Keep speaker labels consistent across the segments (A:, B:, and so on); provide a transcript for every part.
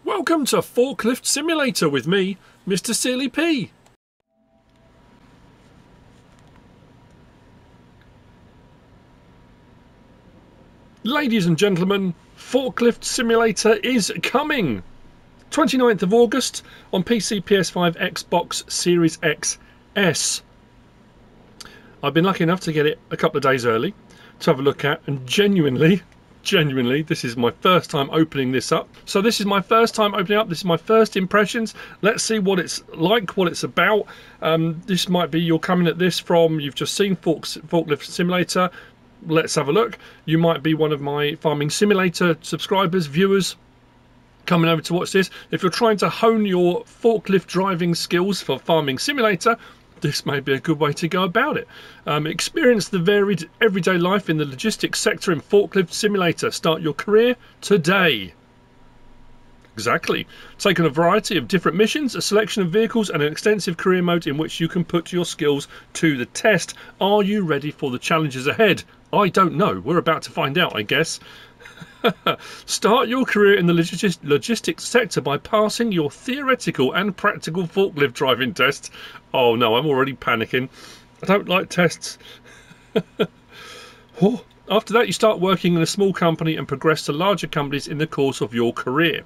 A: Welcome to Forklift Simulator with me, Mr. Silly P. Ladies and gentlemen, Forklift Simulator is coming! 29th of August on PC, PS5, Xbox Series XS. I've been lucky enough to get it a couple of days early to have a look at, and genuinely, this is my first time opening this up. So this is my first time opening up, this is my first impressions. Let's see what it's like, what it's about. This might be, you're coming at this from, you've just seen Forklift Simulator. Let's have a look. You might be one of my Farming Simulator subscribers, viewers, coming over to watch this. If you're trying to hone your forklift driving skills for Farming Simulator, this may be a good way to go about it. Experience the varied everyday life in the logistics sector in Forklift Simulator. Start your career today. Exactly. Take on a variety of different missions, a selection of vehicles and an extensive career mode in which you can put your skills to the test. Are you ready for the challenges ahead? I don't know. We're about to find out, I guess. Start your career in the logistics sector by passing your theoretical and practical forklift driving tests. Oh no, I'm already panicking. I don't like tests. After that, you start working in a small company and progress to larger companies in the course of your career,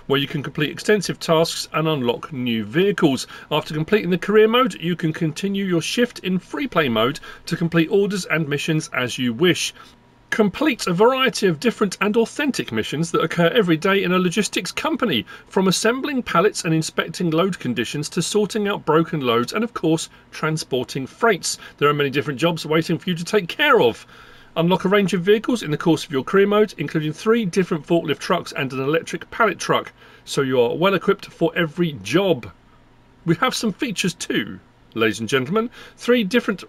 A: where you can complete extensive tasks and unlock new vehicles. After completing the career mode, you can continue your shift in free play mode to complete orders and missions as you wish. Complete a variety of different and authentic missions that occur every day in a logistics company, from assembling pallets and inspecting load conditions to sorting out broken loads and, of course, transporting freights. There are many different jobs waiting for you to take care of. Unlock a range of vehicles in the course of your career mode, including 3 different forklift trucks and an electric pallet truck, so you are well equipped for every job. We have some features too, ladies and gentlemen. 3 different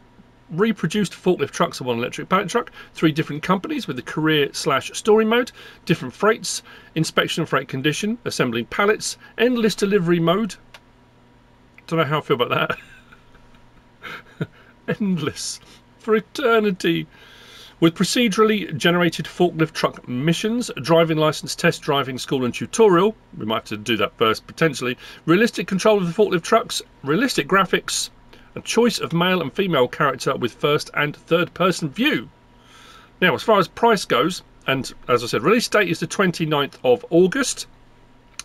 A: reproduced forklift trucks and 1 electric pallet truck, 3 different companies with the career/story mode, different freights, inspection and freight condition, assembling pallets, endless delivery mode. Don't know how I feel about that. Endless for eternity. With procedurally generated forklift truck missions, driving license, test driving school and tutorial, we might have to do that first potentially, realistic control of the forklift trucks, realistic graphics, a choice of male and female character with first and third person view. Now, as far as price goes, and as I said, release date is the 29th of August.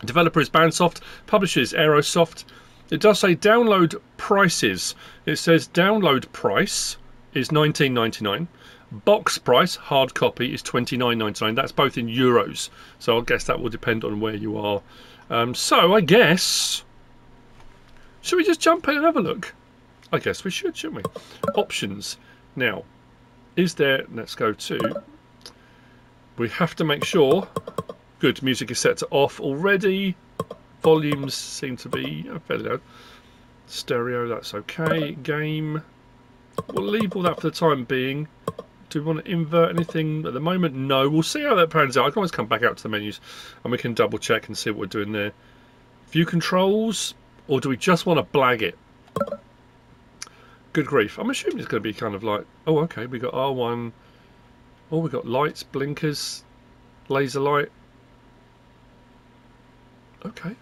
A: Developer is Bandsoft, publisher is Aerosoft. It does say download prices. It says download price is $19.99. Box price, hard copy, is $29.99. That's both in euros. So I guess that will depend on where you are. So I guess, should we just jump in and have a look? I guess we should, shouldn't we? Options. Now, is there, let's go to, we have to make sure, good, music is set to off already. Volumes seem to be fairly low. Stereo, that's okay. Game, we'll leave all that for the time being. Do we want to invert anything at the moment? No, we'll see how that pans out. I can always come back out to the menus and we can double check and see what we're doing there. View controls, or do we just want to blag it? Good grief. I'm assuming it's going to be kind of like, oh, okay, we got R1. Oh, we got lights, blinkers, laser light. Okay.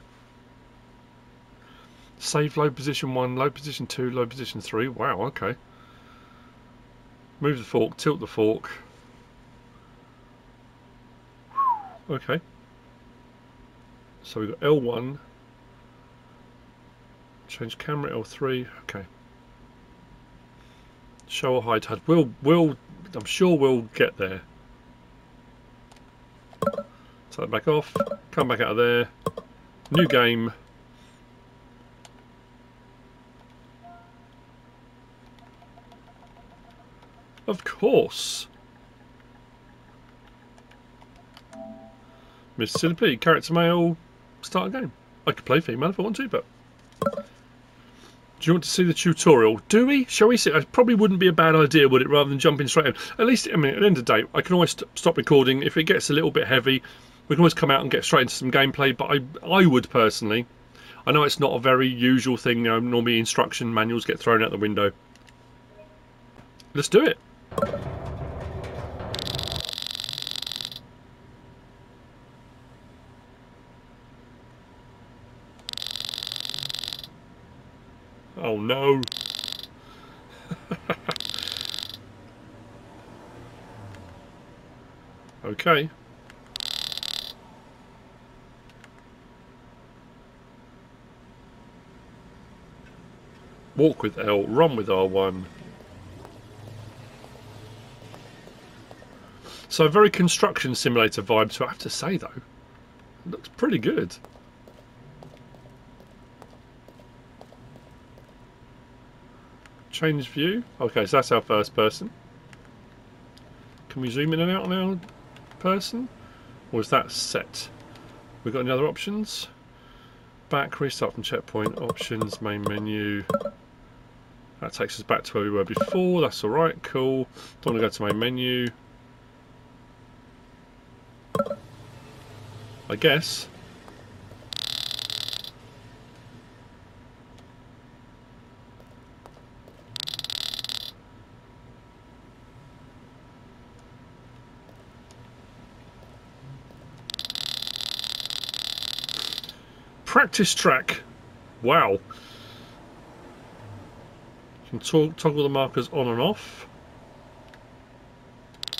A: Save low position 1, low position 2, low position 3. Wow, okay. Move the fork, tilt the fork. Okay. So we've got L1. Change camera, L3. Okay. Show or hide HUD. I'm sure we'll get there. Take that back off. Come back out of there. New game. Of course. Miss Silly P, character male, start a game. I could play female if I want to, but... Do you want to see the tutorial? Do we? Shall we see? It probably wouldn't be a bad idea, would it, rather than jumping straight in? At least, I mean, at the end of the day, I can always stop recording. If it gets a little bit heavy, we can always come out and get straight into some gameplay, but I would personally. I know it's not a very usual thing, you know, normally instruction manuals get thrown out the window. Let's do it. Oh no. Okay. Walk with L, run with R1. So very construction simulator vibe, so I have to say though, it looks pretty good. Change view. Okay, so that's our first person. Can we zoom in and out on our person? Or is that set? We've got any other options? Back, restart from checkpoint, options, main menu. That takes us back to where we were before. That's alright, cool. Don't want to go to main menu. I guess. Practice track. Wow. You can toggle the markers on and off.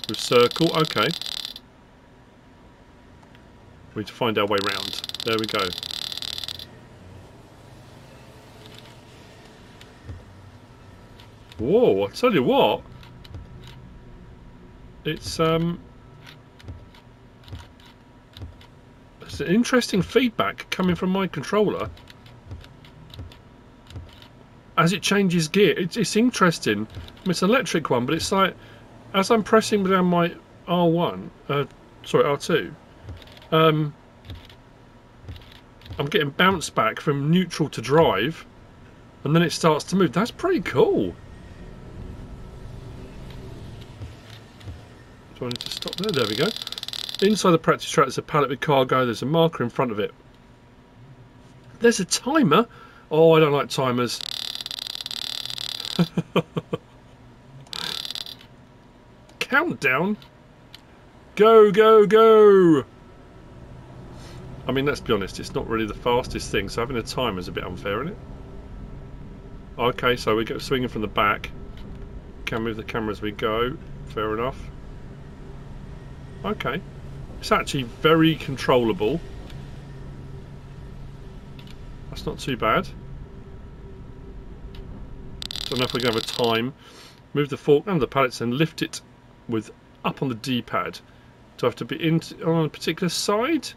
A: With circle, okay. We need to find our way round. There we go. Whoa, I tell you what. It's an interesting feedback coming from my controller as it changes gear. It's interesting. I mean, it's an electric one, but it's like as I'm pressing down my R1, sorry, R2, I'm getting bounced back from neutral to drive, and then it starts to move. That's pretty cool. Do I need to stop there? There we go. Inside the practice track there's a pallet with cargo. There's a marker in front of it. There's a timer. Oh, I don't like timers. Countdown. Go, go, go. I mean, let's be honest, it's not really the fastest thing, so having a timer is a bit unfair, isn't it? Okay, so we go swinging from the back. Can move the camera as we go. Fair enough. Okay. It's actually very controllable. That's not too bad. Don't know if we're going to have a time. Move the fork and the pallets and lift it with up on the D-pad. Do I have to be on a particular side?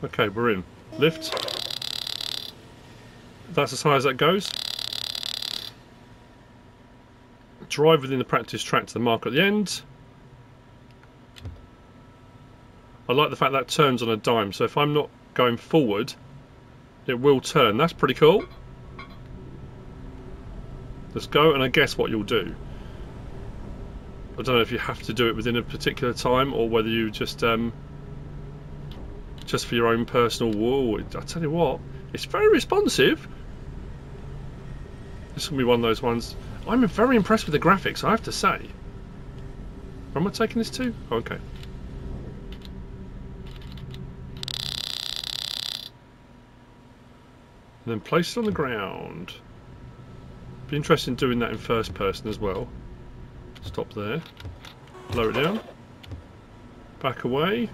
A: Okay, we're in. Lift. That's as high as that goes. Drive within the practice track to the marker at the end. I like the fact that turns on a dime, so if I'm not going forward, it will turn. That's pretty cool. Let's go, and I guess what you'll do. I don't know if you have to do it within a particular time or whether you just for your own personal. Whoa! I tell you what, it's very responsive. This will be one of those ones. I'm very impressed with the graphics, I have to say. Where am I taking this to? Oh, okay. And then place it on the ground. Be interested in doing that in first person as well. Stop there. Lower it down. Back away.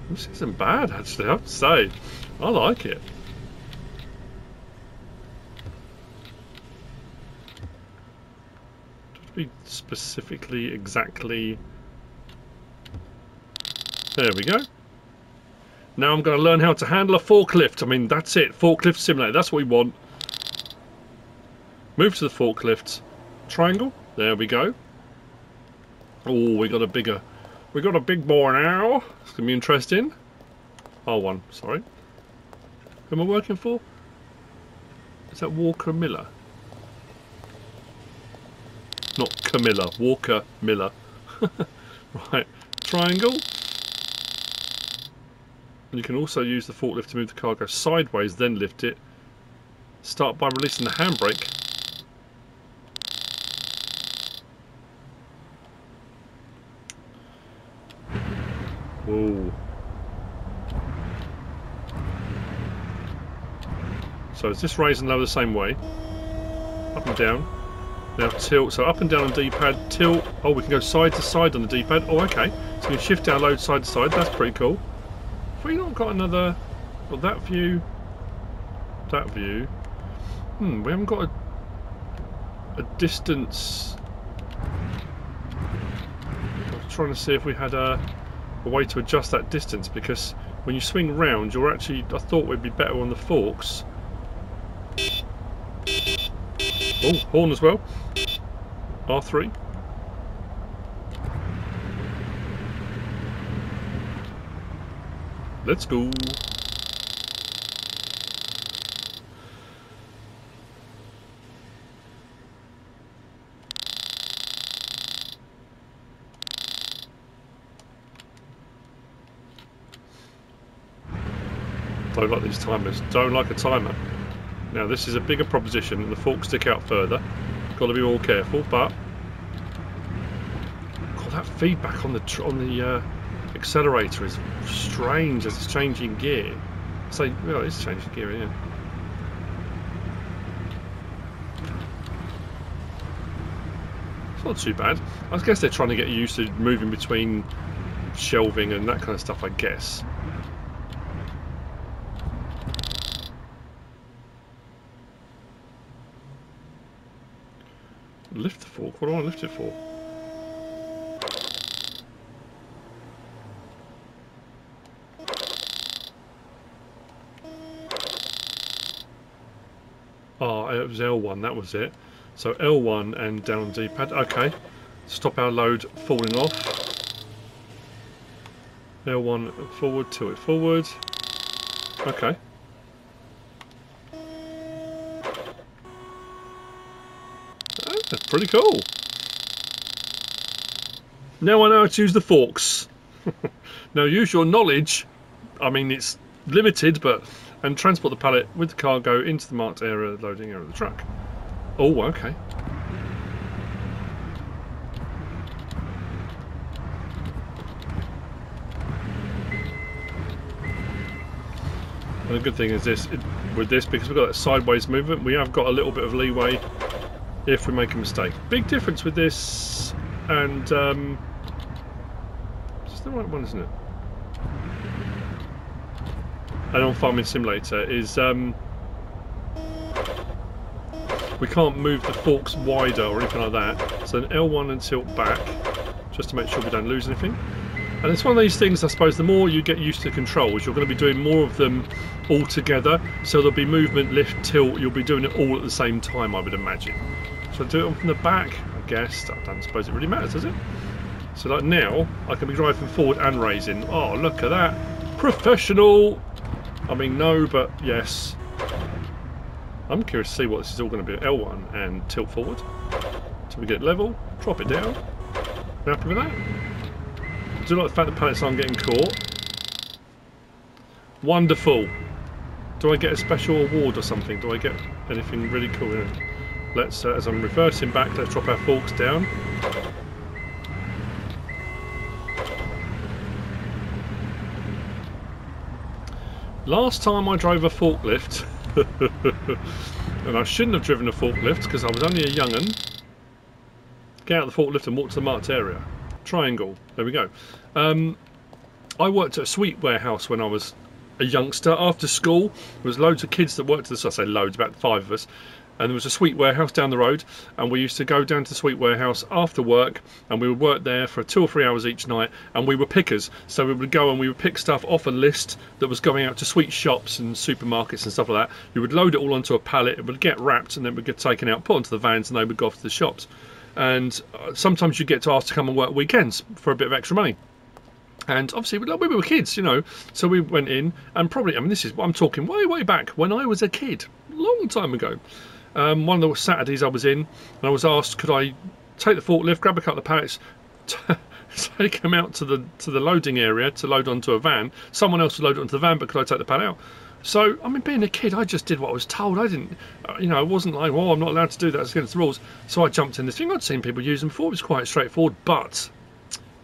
A: This isn't bad, actually, I have to say. I like it. To be specifically, exactly. There we go. Now I'm going to learn how to handle a forklift. I mean, that's it. Forklift Simulator. That's what we want. Move to the forklift. Triangle. There we go. Oh, we got a big boy now. It's going to be interesting. R1, sorry. Who am I working for? Is that Walker Miller? not Camilla, Walker Miller. Right, triangle. And you can also use the forklift to move the cargo sideways, then lift it. Start by releasing the handbrake. Whoa. So is this raise and lower the same way? Up and down. Now tilt. So up and down on D-pad, tilt. Oh, we can go side to side on the D-pad. Oh, okay. So we can shift our load side to side. That's pretty cool. Have we not got another... Well, that view. That view. We haven't got a distance. I was trying to see if we had a way to adjust that distance, because when you swing round, you're actually... I thought we'd be better on the forks. Oh, horn as well. R3. Let's go. Don't like these timers. Don't like a timer. Now this is a bigger proposition and the forks stick out further. Got to be more careful, but God, that feedback on the accelerator is strange as it's changing gear. So, well, it's changing gear, yeah. It's not too bad. I guess they're trying to get you used to moving between shelving and that kind of stuff, I guess. Lift the fork? What do I want to lift it for? Oh, it was L1, that was it. So L1 and down on D-pad. Okay. Stop our load falling off. L1 forward, tilt it forward. Okay. That's pretty cool. Now I know how to use the forks. Now use your knowledge, I mean it's limited, but and transport the pallet with the cargo into the marked area, loading area of the truck. Oh, okay. And the good thing is this, with this, because we've got that sideways movement, we have got a little bit of leeway if we make a mistake. Big difference with this and it's the right one, isn't it? And on Farming Simulator is we can't move the forks wider or anything like that. So an L1 and tilt back, just to make sure we don't lose anything. And it's one of these things, I suppose, the more you get used to the controls, you're going to be doing more of them all together. So there'll be movement, lift, tilt, you'll be doing it all at the same time, I would imagine. So do it from the back, I guess. I don't suppose it really matters, does it? So like now, I can be driving forward and raising. Oh, look at that. Professional! I mean, no, but yes. I'm curious to see what this is all going to be. L1 and tilt forward. So we get level, drop it down. You happy with that? I do like the fact that pallets aren't getting caught. Wonderful. Do I get a special award or something? Do I get anything really cool? You know? Let's, as I'm reversing back, let's drop our forks down. Last time I drove a forklift, and I shouldn't have driven a forklift because I was only a young'un. Get out of the forklift and walk to the marked area. Triangle. There we go. I worked at a sweet warehouse when I was a youngster. After school, there was loads of kids that worked at this. I say loads, about 5 of us. And there was a sweet warehouse down the road, and we used to go down to the sweet warehouse after work, and we would work there for 2 or 3 hours each night, and we were pickers. So we would go and we would pick stuff off a list that was going out to sweet shops and supermarkets and stuff like that. You would load it all onto a pallet, it would get wrapped, and then it would get taken out, put onto the vans, and they would go off to the shops. And sometimes you get to ask to come and work weekends for a bit of extra money. And obviously we were kids, you know, so we went in, and probably, I mean, this is, I'm talking way back when I was a kid, a long time ago. One of the Saturdays I was in, and I was asked, could I take the forklift, grab a couple of pallets, take them out to the loading area to load onto a van. Someone else would load it onto the van, but could I take the pallet out? So, I mean, being a kid, I just did what I was told. I didn't, you know, I wasn't like, oh, I'm not allowed to do that, it's against the rules. So I jumped in this thing. I'd seen people use them before. It was quite straightforward. But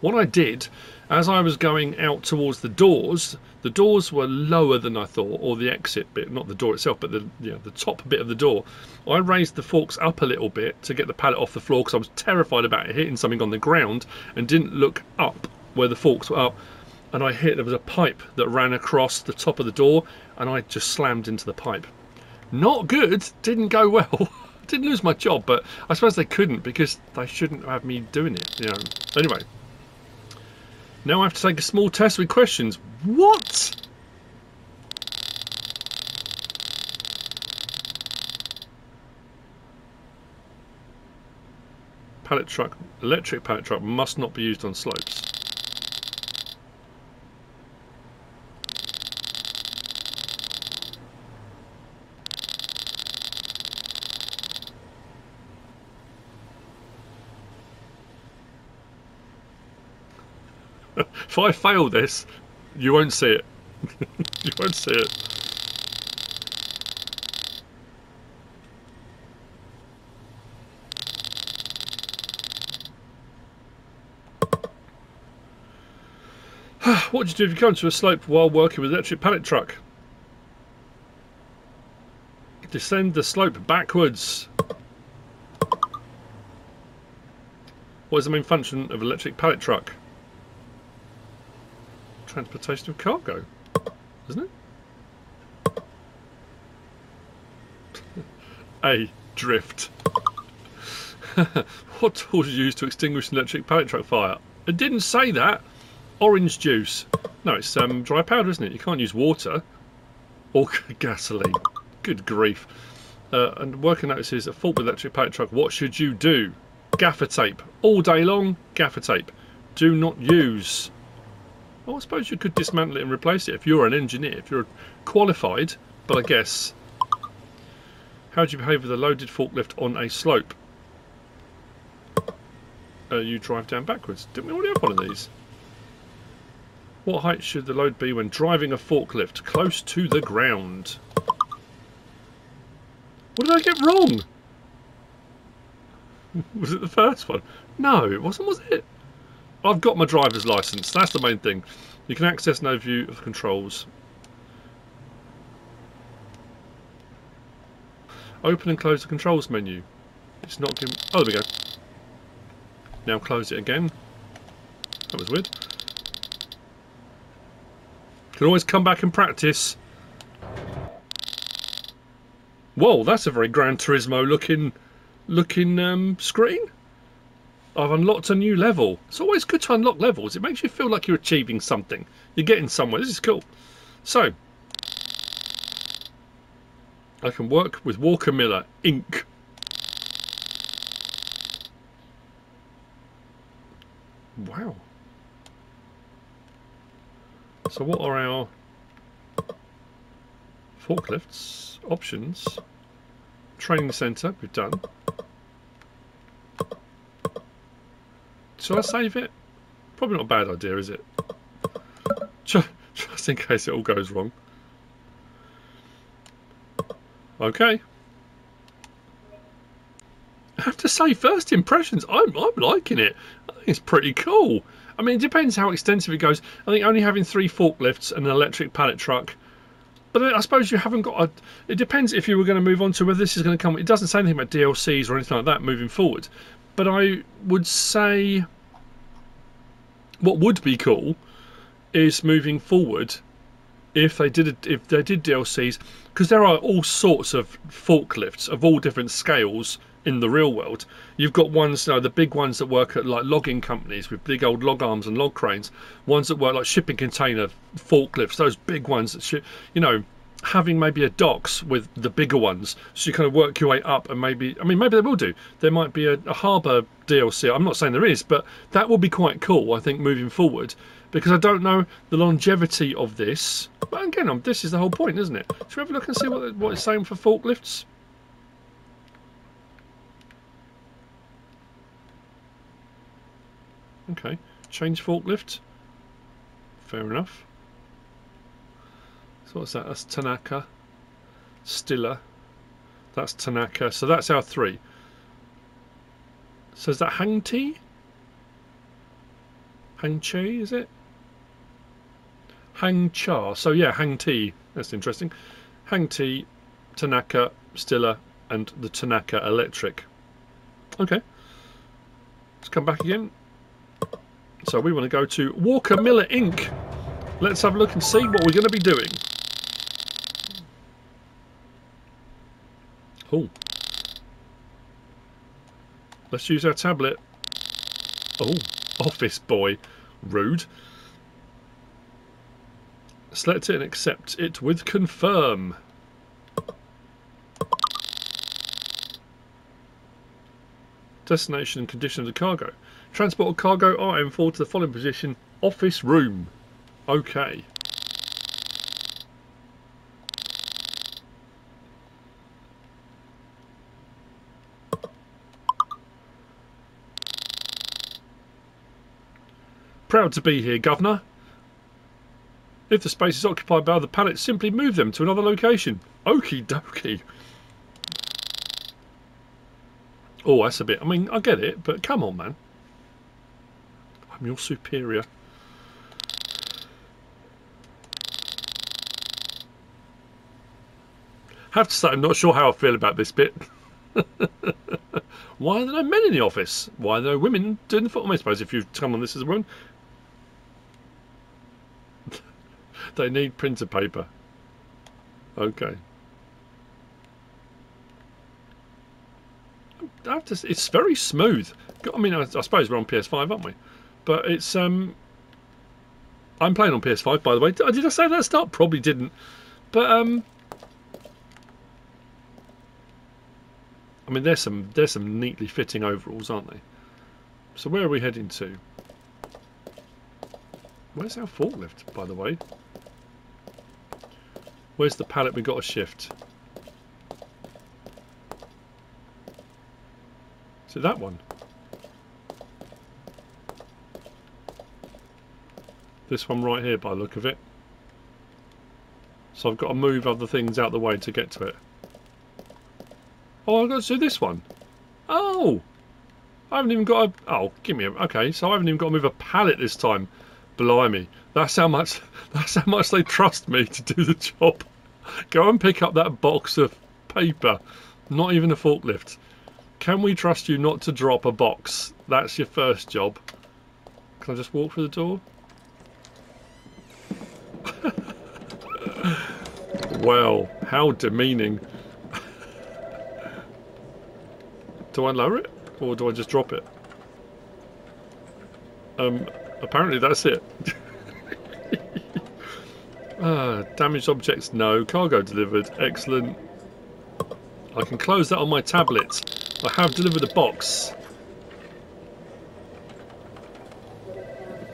A: what I did, as I was going out towards the doors were lower than I thought, or the exit bit, not the door itself, but the top bit of the door. I raised the forks up a little bit to get the pallet off the floor because I was terrified about it hitting something on the ground, and didn't look up where the forks were up. And there was a pipe that ran across the top of the door, and I just slammed into the pipe. Not good, didn't go well. Didn't lose my job, but I suppose they couldn't because they shouldn't have me doing it, you know. Anyway, now I have to take a small test with questions. What? Pallet truck, electric pallet truck must not be used on slopes. If I fail this, you won't see it. You won't see it. What do you do if you come to a slope while working with an electric pallet truck? Descend the slope backwards. What is the main function of an electric pallet truck? Transportation of cargo, isn't it? A. Drift. What tools are used to extinguish an electric pallet truck fire? It didn't say that. Orange juice. No, it's dry powder, isn't it? You can't use water or gasoline. Good grief. And working notices a fault with electric pallet truck. What should you do? Gaffer tape. All day long, gaffer tape. Do not use. Well, I suppose you could dismantle it and replace it if you're an engineer, if you're qualified, but I guess. How do you behave with a loaded forklift on a slope? You drive down backwards. Didn't we already have one of these? What height should the load be when driving a forklift? Close to the ground. What did I get wrong? Was it the first one? No, it wasn't, was it? I've got my driver's license. That's the main thing. You can access no view of controls. Open and close the controls menu. It's not giving... Oh, there we go. Now close it again. That was weird. Can always come back and practice. Whoa, that's a very Gran Turismo looking screen. I've unlocked a new level. It's always good to unlock levels. It makes you feel like you're achieving something. You're getting somewhere. This is cool. So, I can work with Walker Miller ink. Wow. So what are our forklifts? Options. Training centre, we've done. Shall I save it? Probably not a bad idea, is it? Just in case it all goes wrong. Okay. I have to say, first impressions, I'm liking it. I think it's pretty cool. I mean, it depends how extensive it goes. I think only having 3 forklifts and an electric pallet truck. But I suppose you haven't got a... It depends if you were going to move on to whether this is going to come... It doesn't say anything about DLCs or anything like that moving forward. But I would say what would be cool is moving forward if they did DLCs, because there are all sorts of forklifts of all different scales in the real world. You've got ones, the big ones that work at like logging companies with big old log arms and log cranes, ones that work like shipping container forklifts, those big ones that having maybe a docks with the bigger ones, so you kind of work your way up, and maybe they will do. There might be a harbour DLC. I'm not saying there is, but that will be quite cool, I think, moving forward, because I don't know the longevity of this. But again, this is the whole point, isn't it? Should we have a look and see what it's saying for forklifts? Okay. Change forklift. Fair enough. So what's that? That's Tanaka. Stiller. That's Tanaka. So that's our 3. So is that Hang Ti? Hang Chi, is it? Hang Cha. So yeah, Hang Ti. That's interesting. Hang Ti, Tanaka, Stiller, and the Tanaka Electric. Okay. Let's come back again. So we want to go to Walker Miller Inc. Let's have a look and see what we're going to be doing. Oh. Let's use our tablet. Oh, office boy. Rude. Select it and accept it with confirm. Destination and condition of the cargo. Transport cargo item forward to the following position. Office room. Okay. Proud to be here, Governor. If the space is occupied by other pallets, simply move them to another location. Okie dokie. Oh, that's a bit... I mean, I get it, but come on, man. I'm your superior. Have to say, I'm not sure how I feel about this bit. Why are there no men in the office? Why are there no women doing the foot? I suppose if you've come on this as a woman. They need printer paper. Okay. It's very smooth. I mean, I suppose we're on PS5, aren't we? But it's I'm playing on PS5, by the way. Did I say that at the start? Probably didn't. But I mean, there's some neatly fitting overalls, aren't they? So where are we heading to? Where's our forklift, by the way? Where's the pallet we got to shift? Is it that one? This one right here, by the look of it. So I've got to move other things out the way to get to it. Oh, I've got to do this one. Oh! I haven't even got a... Oh, give me a... Okay, so I haven't even got to move a pallet this time. Blimey. That's how much they trust me to do the job. Go and pick up that box of paper. Not even a forklift. Can we trust you not to drop a box? That's your first job. Can I just walk through the door? Well, how demeaning. Do I lower it? Or do I just drop it? Apparently that's it. Damaged objects, no. Cargo delivered, excellent. I can close that on my tablet. I have delivered a box.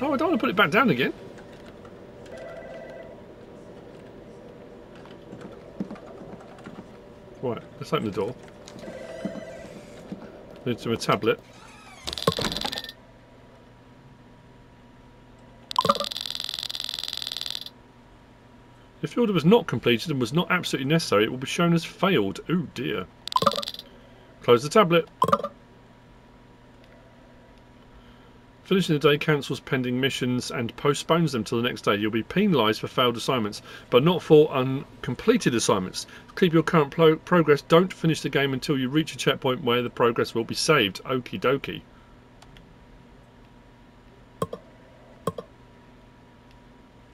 A: No, I don't want to put it back down again. Right, let's open the door. Need to a tablet. If the order was not completed and was not absolutely necessary, it will be shown as failed. Oh dear. Close the tablet. Finishing the day cancels pending missions and postpones them till the next day. You'll be penalised for failed assignments, but not for uncompleted assignments. To keep your current progress, don't finish the game until you reach a checkpoint where the progress will be saved. Okie dokie.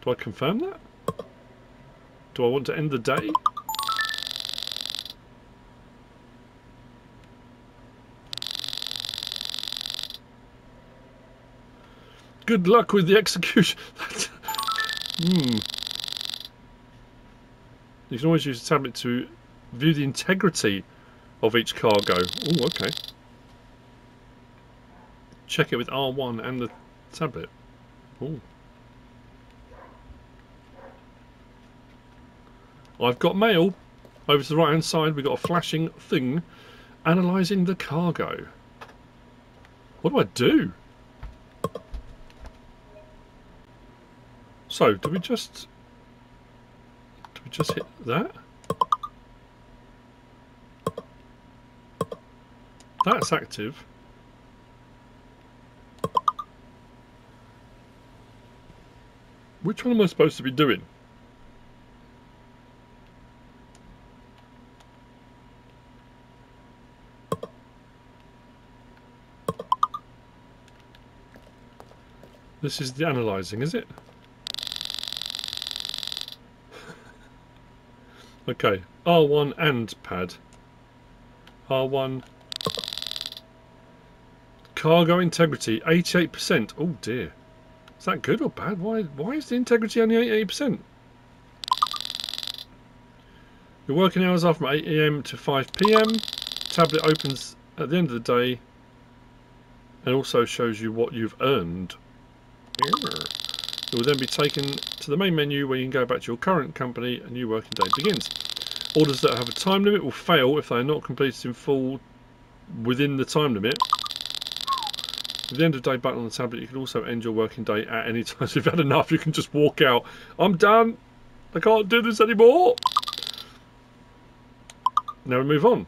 A: Do I confirm that? Do I want to end the day? Good luck with the execution. You can always use the tablet to view the integrity of each cargo. Oh, okay. Check it with R1 and the tablet. Oh. I've got mail. Over to the right hand side we've got a flashing thing analysing the cargo. What do I do? So, do we just hit that? That's active. Which one am I supposed to be doing? This is the analysing, is it? Okay, R1 and pad. R1. Cargo integrity, 88%. Oh dear. Is that good or bad? Why is the integrity only 88%? Your working hours are from 8 AM to 5 PM. Tablet opens at the end of the day and also shows you what you've earned. You will then be taken to the main menu where you can go back to your current company and new working day begins. Orders that have a time limit will fail if they are not completed in full within the time limit. With the end of day button on the tablet, you can also end your working day at any time. So if you've had enough, you can just walk out. I'm done. I can't do this anymore. Now we move on.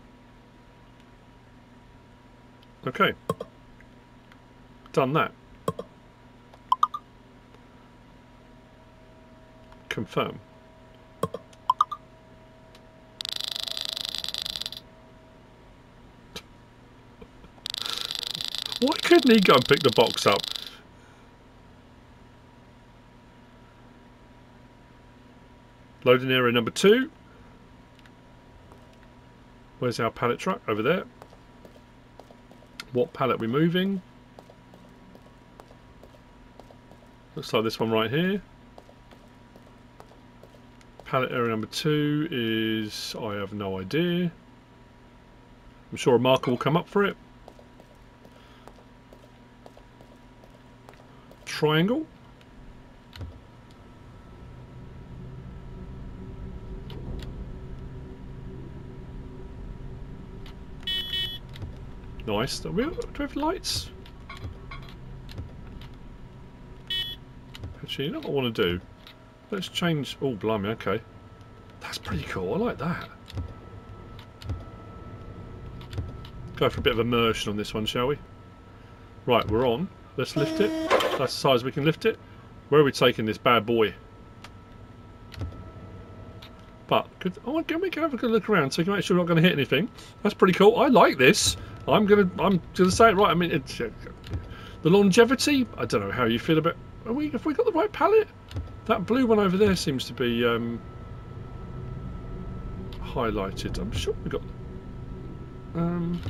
A: Okay. Done that. Confirm. Why couldn't he go and pick the box up? Loading area number 2. Where's our pallet truck? Over there. What pallet are we moving? Looks like this one right here. Pallet area number 2 is... I have no idea. I'm sure a marker will come up for it. Triangle. Nice. Do we have lights? Actually, you know what I want to do? Let's change... Oh, blimey, okay. That's pretty cool. I like that. Go for a bit of immersion on this one, shall we? Right, we're on. Let's lift it. That's the size we can lift it. Where are we taking this bad boy? But, can we have a good look around so we can make sure we're not going to hit anything? That's pretty cool. I like this. I'm gonna say it right. I mean, it's, the longevity. I don't know how you feel about. Have we got the right pallet? That blue one over there seems to be highlighted. I'm sure we got. Hang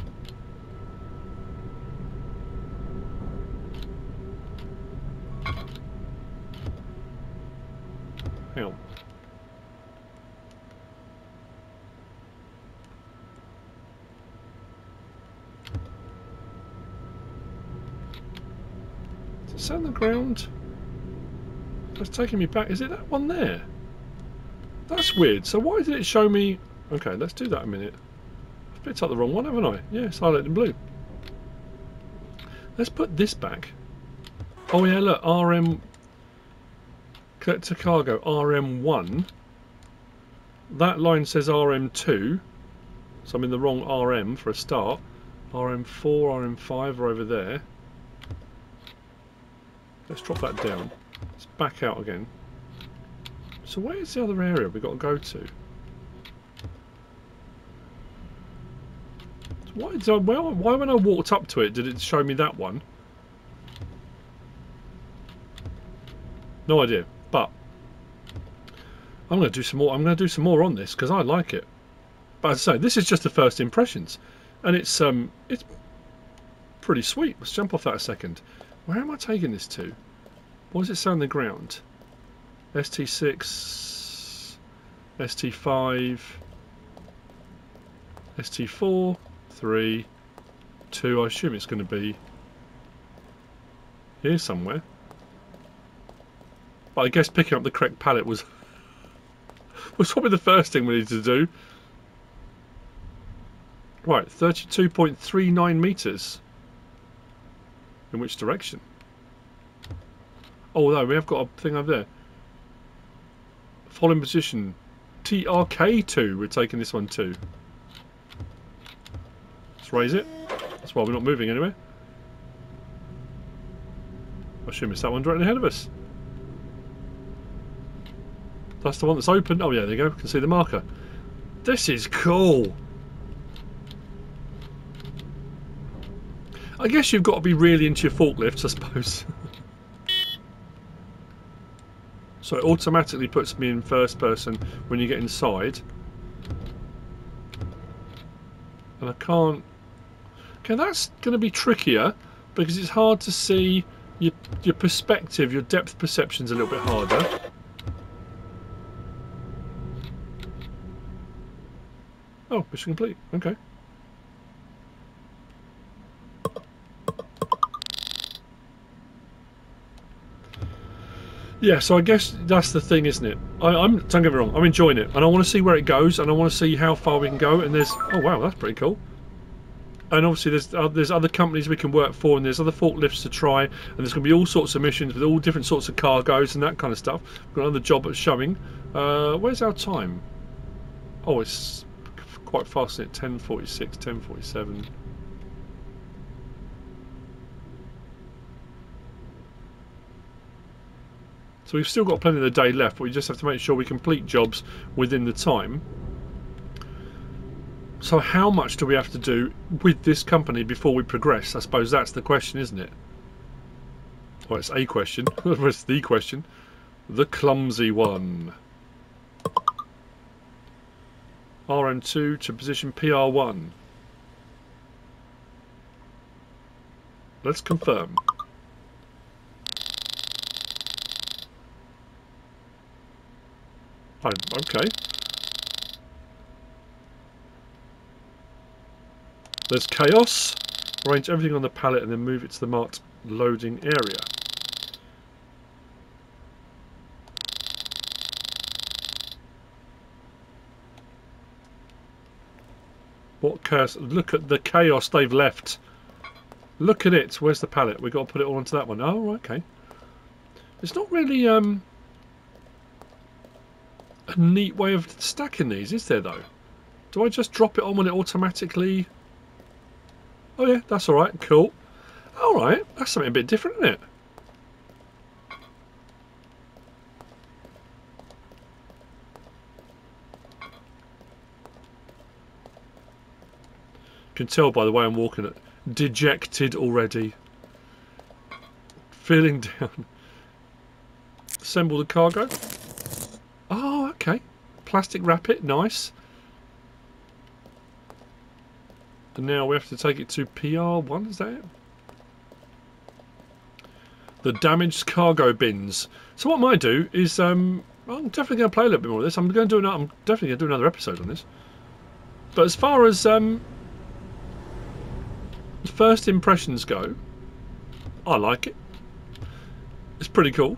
A: on. Is that on the ground? That's taking me back. Is it that one there? That's weird. So why did it show me... Okay, let's do that a minute. I've picked up the wrong one, haven't I? Yeah, it's highlighted in blue. Let's put this back. Oh yeah, look, RM... Collect to cargo, RM1. That line says RM2. So I'm in the wrong RM for a start. RM4, RM5 are over there. Let's drop that down. Let's back out again. So where's the other area we've got to go to? So why when I walked up to it did it show me that one? No idea. But I'm going to do some more. I'm going to do some more on this because I like it. But as I say, this is just the first impressions, and it's pretty sweet. Let's jump off that a second. Where am I taking this to? What does it say on the ground? ST6, ST5, ST4, 3, 2. I assume it's going to be here somewhere. But I guess picking up the correct pallet was probably the first thing we needed to do. Right, 32.39 meters. In which direction? Oh no, we have got a thing over there. Following position. TRK2. We're taking this one too. Let's raise it. That's why we're not moving anywhere. I assume it's that one directly ahead of us. That's the one that's open. Oh yeah, there you go. You can see the marker. This is cool. I guess you've got to be really into your forklifts, I suppose. So it automatically puts me in first person when you get inside. And I can't... Okay, that's going to be trickier because it's hard to see your perspective, your depth perception's a little bit harder. Oh, mission complete. Okay. Yeah, so I guess that's the thing, isn't it? Don't get me wrong, I'm enjoying it, and I want to see where it goes, and I want to see how far we can go. And there's, oh wow, that's pretty cool. And obviously there's other companies we can work for, and there's other forklifts to try, and there's going to be all sorts of missions with all different sorts of cargoes and that kind of stuff. We've got another job at showing. Where's our time? Oh, it's quite fast, isn't it? 10:46, 10:47. So we've still got plenty of the day left, but we just have to make sure we complete jobs within the time. So how much do we have to do with this company before we progress? I suppose that's the question, isn't it? Well, it's a question. It's the question. The clumsy one. RM2 to position PR1. Let's confirm. Okay. There's chaos. Arrange everything on the pallet and then move it to the marked loading area. What chaos? Look at the chaos they've left. Look at it. Where's the pallet? We've got to put it all onto that one. Oh, okay. It's not really a neat way of stacking these, is there, though? Do I just drop it on when it automatically... Oh yeah, that's alright, cool. Alright, that's something a bit different, isn't it? You can tell by the way I'm walking it. Dejected already. Feeling down. Assemble the cargo. Oh, okay. Plastic wrap it, nice. And now we have to take it to PR1, is that it? The damaged cargo bins. So what I might do is, I'm definitely going to play a little bit more of this. I'm definitely going to do another episode on this. But as far as first impressions go, I like it. It's pretty cool.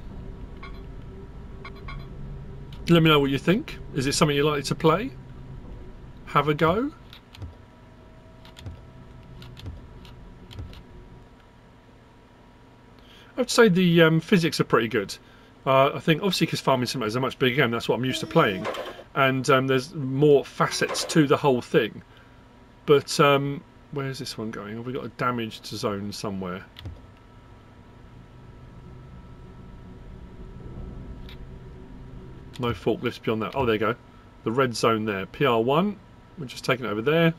A: Let me know what you think. Is it something you're likely to play? Have a go? I would say the physics are pretty good. I think obviously because Farming Simulator is a much bigger game, that's what I'm used to playing, and there's more facets to the whole thing. But where's this one going? Have we got a damaged zone somewhere? No forklifts beyond that. Oh, there you go. The red zone there. PR1. We're just taking it over there.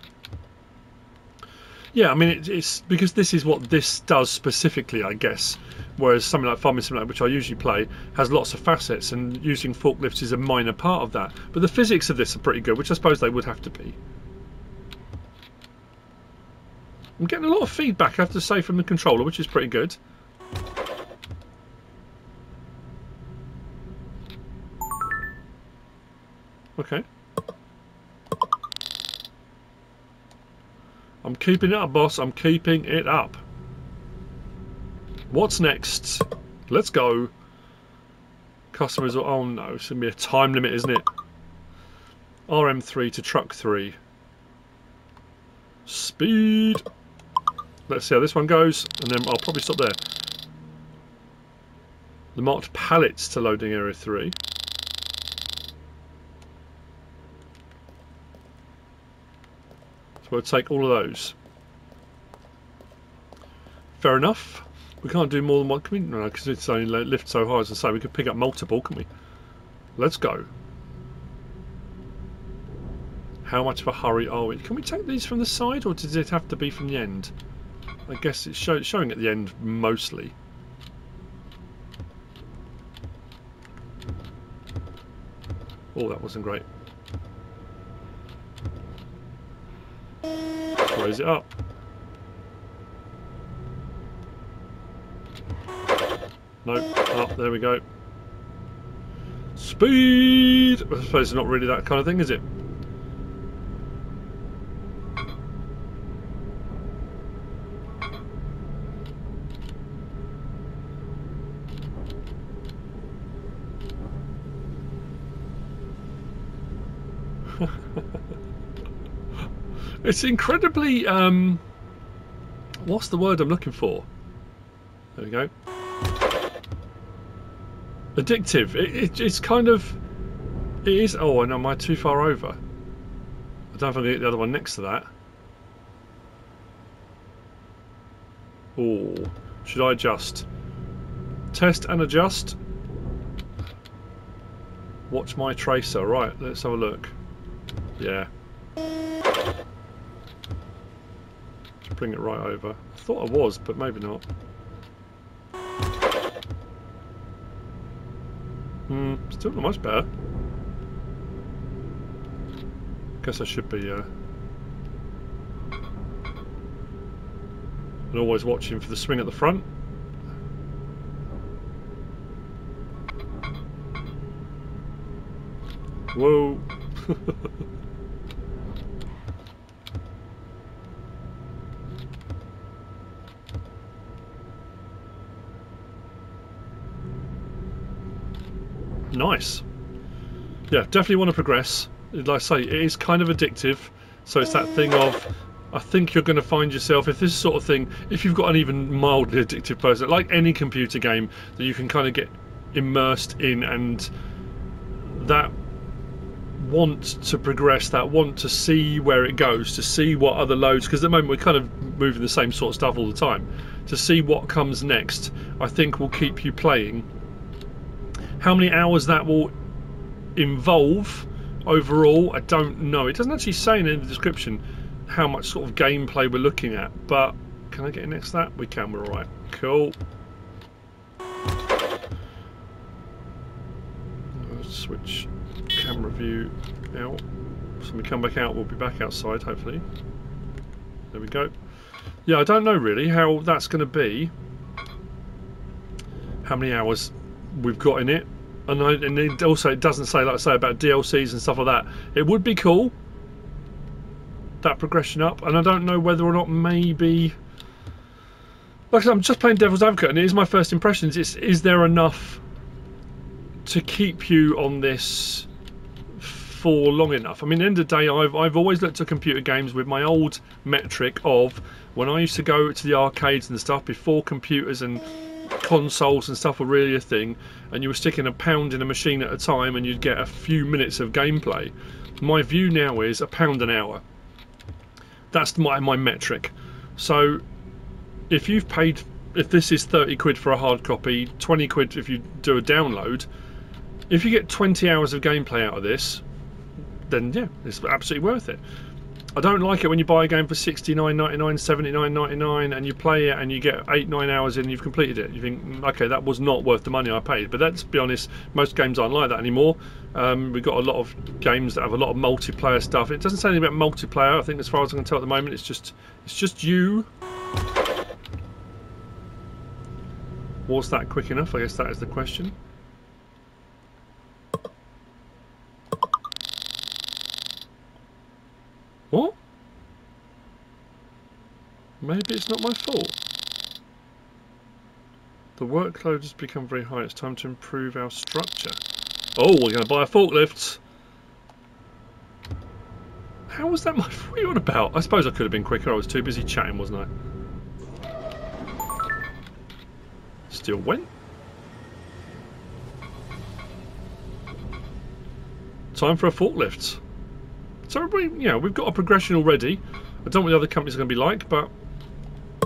A: Yeah, I mean, it's because this is what this does specifically, I guess. Whereas something like Farming Simulator, which I usually play, has lots of facets, and using forklifts is a minor part of that. But the physics of this are pretty good, which I suppose they would have to be. I'm getting a lot of feedback, I have to say, from the controller, which is pretty good. Okay. I'm keeping it up, boss. I'm keeping it up. What's next? Let's go. Customers are... Oh no, it's going to be a time limit, isn't it? RM3 to truck 3. Speed. Let's see how this one goes, and then I'll probably stop there. The marked pallets to loading area 3. So we'll take all of those. Fair enough. We can't do more than one. Can we? No, because it's only lift so high. As I say, we could pick up multiple, can we? Let's go. How much of a hurry are we? Can we take these from the side, or does it have to be from the end? I guess it's showing at the end mostly. Oh, that wasn't great. Let's raise it up. No, up, there we go. Speed! I suppose it's not really that kind of thing, is it? It's incredibly, what's the word I'm looking for? There we go. Addictive. It's kind of, it is. Oh, I know, am I too far over? I don't know if I can get the other one next to that. Oh, should I adjust? Test and adjust. Watch my tracer. Right, let's have a look. Yeah. Just bring it right over. I thought I was, but maybe not. Still not much better. Guess I should be and always watching for the swing at the front. Whoa. Nice. Yeah, definitely want to progress. Like I say, it is kind of addictive. So it's that thing of, I think you're going to find yourself, if this sort of thing, if you've got an even mildly addictive person, like any computer game that you can kind of get immersed in, and that want to progress, that want to see where it goes, to see what other loads, because at the moment we're kind of moving the same sort of stuff all the time, to see what comes next, I think will keep you playing. How many hours that will involve overall, I don't know. It doesn't actually say in the description how much sort of gameplay we're looking at, but can I get in next to that? We can, we're alright. Cool. Let's switch camera view out. So when we come back out, we'll be back outside, hopefully. There we go. Yeah, I don't know really how that's going to be. How many hours we've got in it. And it also, it doesn't say, like I say, about DLCs and stuff like that. It would be cool, that progression up, and I don't know whether or not maybe, like I said, I'm just playing devil's advocate, and it is my first impressions. Is there enough to keep you on this for long enough? I mean, at the end of the day, I've always looked at computer games with my old metric of when I used to go to the arcades and stuff before computers and consoles and stuff were really a thing, and you were sticking £1 in a machine at a time and you'd get a few minutes of gameplay. My view now is £1 an hour. That's my metric. So if you've paid, if this is 30 quid for a hard copy, 20 quid if you do a download, if you get 20 hours of gameplay out of this, then yeah, it's absolutely worth it. I don't like it when you buy a game for $69.99, $79.99 and you play it and you get 8-9 hours in and you've completed it. You think, okay, that was not worth the money I paid. But let's be honest, most games aren't like that anymore. We've got a lot of games that have a lot of multiplayer stuff. It doesn't say anything about multiplayer. I think as far as I can tell at the moment, it's just you. Was that quick enough? I guess that is the question. What? Maybe it's not my fault. The workload has become very high. It's time to improve our structure. Oh, we're going to buy a forklift. How was that my... What are you on about? I suppose I could have been quicker. I was too busy chatting, wasn't I? Still went. Time for a forklift. So everybody, you know, we've got a progression already. I don't know what the other companies are going to be like, but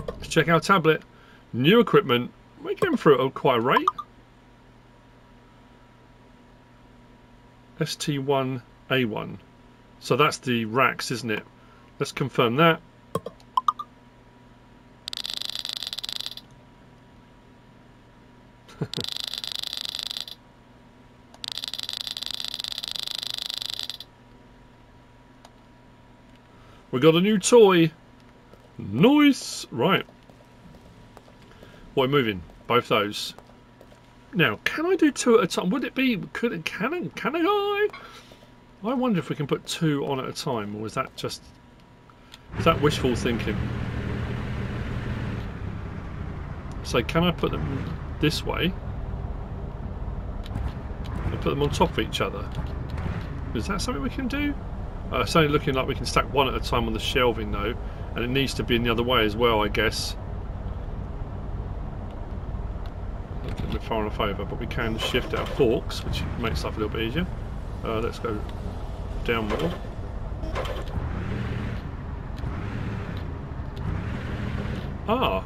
A: let's check our tablet. New equipment. We're going through at quite a rate. ST1A1. So that's the racks, isn't it? Let's confirm that. We got a new toy. Nice. Right. What, moving? Both those. Now, can I do two at a time? Would it be? Can I? I wonder if we can put two on at a time, or is that just? Is that wishful thinking? So can I put them this way? And put them on top of each other? Is that something we can do? It's only looking like we can stack one at a time on the shelving though, and it needs to be in the other way as well, I guess. Not getting far enough over, but we can shift our forks, which makes life a little bit easier. Let's go down more. Ah,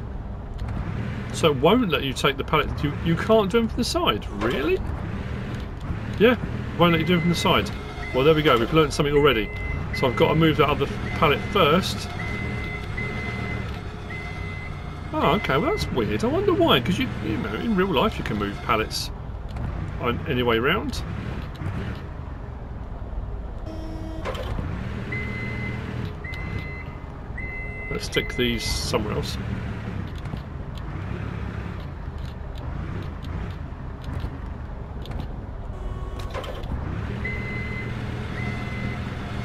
A: so it won't let you take the pallet. You can't do them from the side, really? Yeah, won't let you do them from the side. Well, there we go. We've learned something already. So I've got to move that other pallet first. Oh, okay. Well, that's weird. I wonder why. Because you know, in real life, you can move pallets on any way round. Let's stick these somewhere else.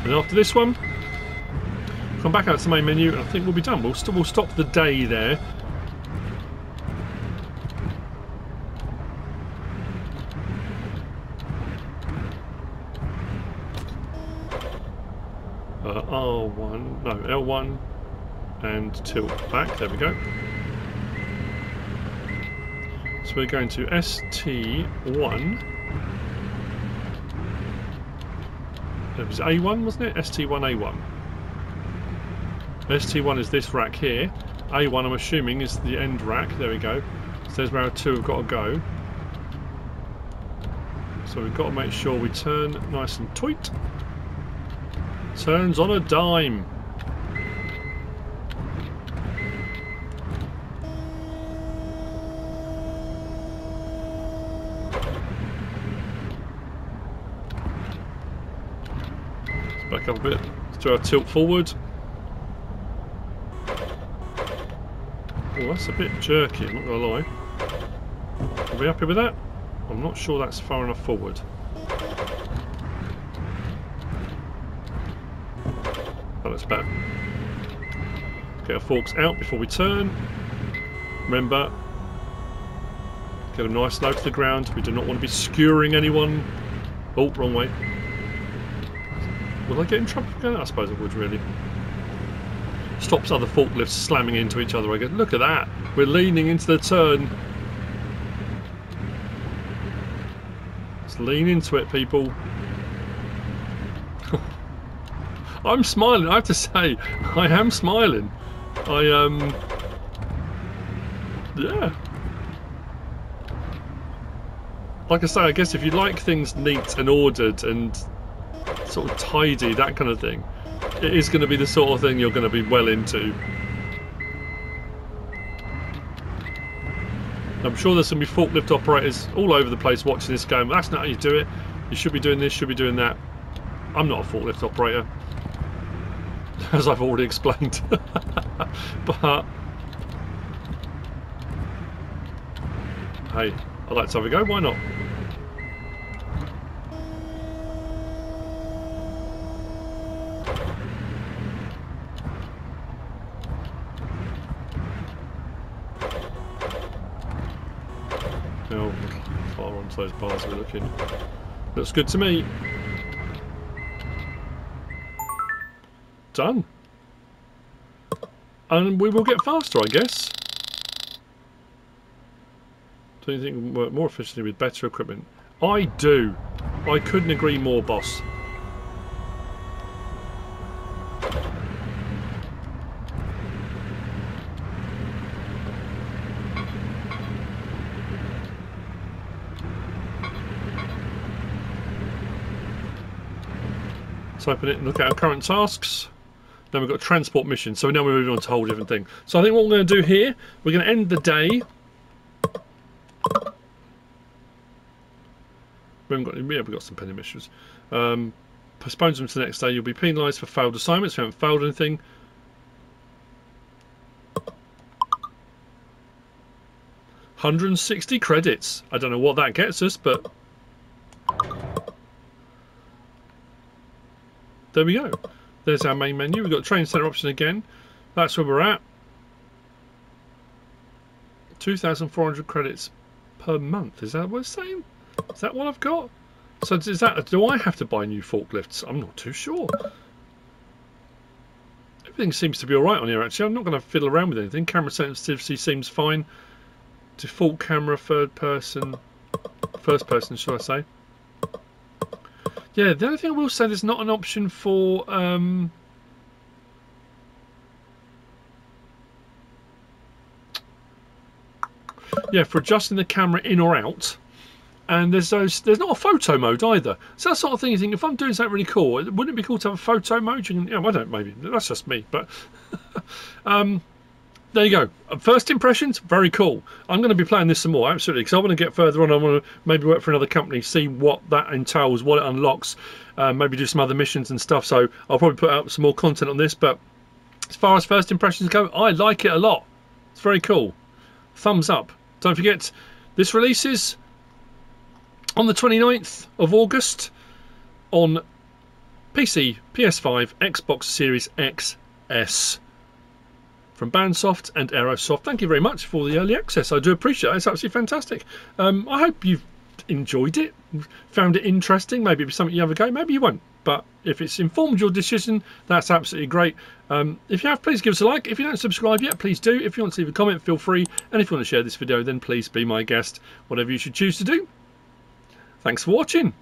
A: And after this one, come back out to the main menu, and I think we'll be done. We'll stop the day there. R1, no, L1, and tilt back. There we go. So we're going to ST1. It was A1, wasn't it? ST1A1. ST1 is this rack here. A1, I'm assuming, is the end rack. There we go. So there's where our two have got to go. So we've got to make sure we turn nice and tight. Turns on a dime. Back up a bit. Let's do our tilt forward. Oh, that's a bit jerky, I'm not going to lie. Are we happy with that? I'm not sure that's far enough forward. Oh, that's better. Get our forks out before we turn. Remember, get them nice low to the ground. We do not want to be skewering anyone. Oh, wrong way. Will I get in trouble again? I suppose I would, really. Stops other forklifts slamming into each other. I go, look at that. We're leaning into the turn. Let's lean into it, people. I'm smiling, I have to say. I am smiling. Yeah. Like I say, I guess if you like things neat and ordered and sort of tidy, that kind of thing, it is going to be the sort of thing you're going to be well into. I'm sure there's going to be forklift operators all over the place watching this going, that's not how you do it. You should be doing this, should be doing that. I'm not a forklift operator, as I've already explained. But hey, I'd like to have a go, why not? How far onto those bars are we looking? Looks good to me. Done. And we will get faster, I guess. Do you think we can work more efficiently with better equipment? I do. I couldn't agree more, boss. Let's open it and look at our current tasks. Then we've got transport missions, so now we're moving on to a whole different thing. So I think what we're going to do here, we're going to end the day. We've got some pending missions. Postpone them to the next day. You'll be penalised for failed assignments. We haven't failed anything. $160 credits. I don't know what that gets us, but there we go. There's our main menu. We've got training centre option again. That's where we're at. 2,400 credits per month. Is that what it's saying? Is that what I've got? So is that, do I have to buy new forklifts? I'm not too sure. Everything seems to be alright on here actually. I'm not going to fiddle around with anything. Camera sensitivity seems fine. Default camera, first person should I say. Yeah, the only thing I will say, there's not an option for for adjusting the camera in or out. And there's not a photo mode either. So that sort of thing, you think, if I'm doing something really cool, wouldn't it be cool to have a photo mode? You can, I don't, maybe that's just me, but there you go. First impressions, very cool. I'm going to be playing this some more, absolutely, because I want to get further on. I want to maybe work for another company, see what that entails, what it unlocks, maybe do some other missions and stuff. So I'll probably put out some more content on this. But as far as first impressions go, I like it a lot. It's very cool. Thumbs up. Don't forget, this releases on the 29th of August on PC, PS5, Xbox Series XS. From Bandsoft and Aerosoft. Thank you very much for the early access. I do appreciate it. It's absolutely fantastic. I hope you've enjoyed it, found it interesting. Maybe it's something you have a go, maybe you won't. But if it's informed your decision, that's absolutely great. If you have, please give us a like. If you don't subscribe yet, please do. If you want to leave a comment, feel free. And if you want to share this video, then please be my guest. Whatever you should choose to do. Thanks for watching.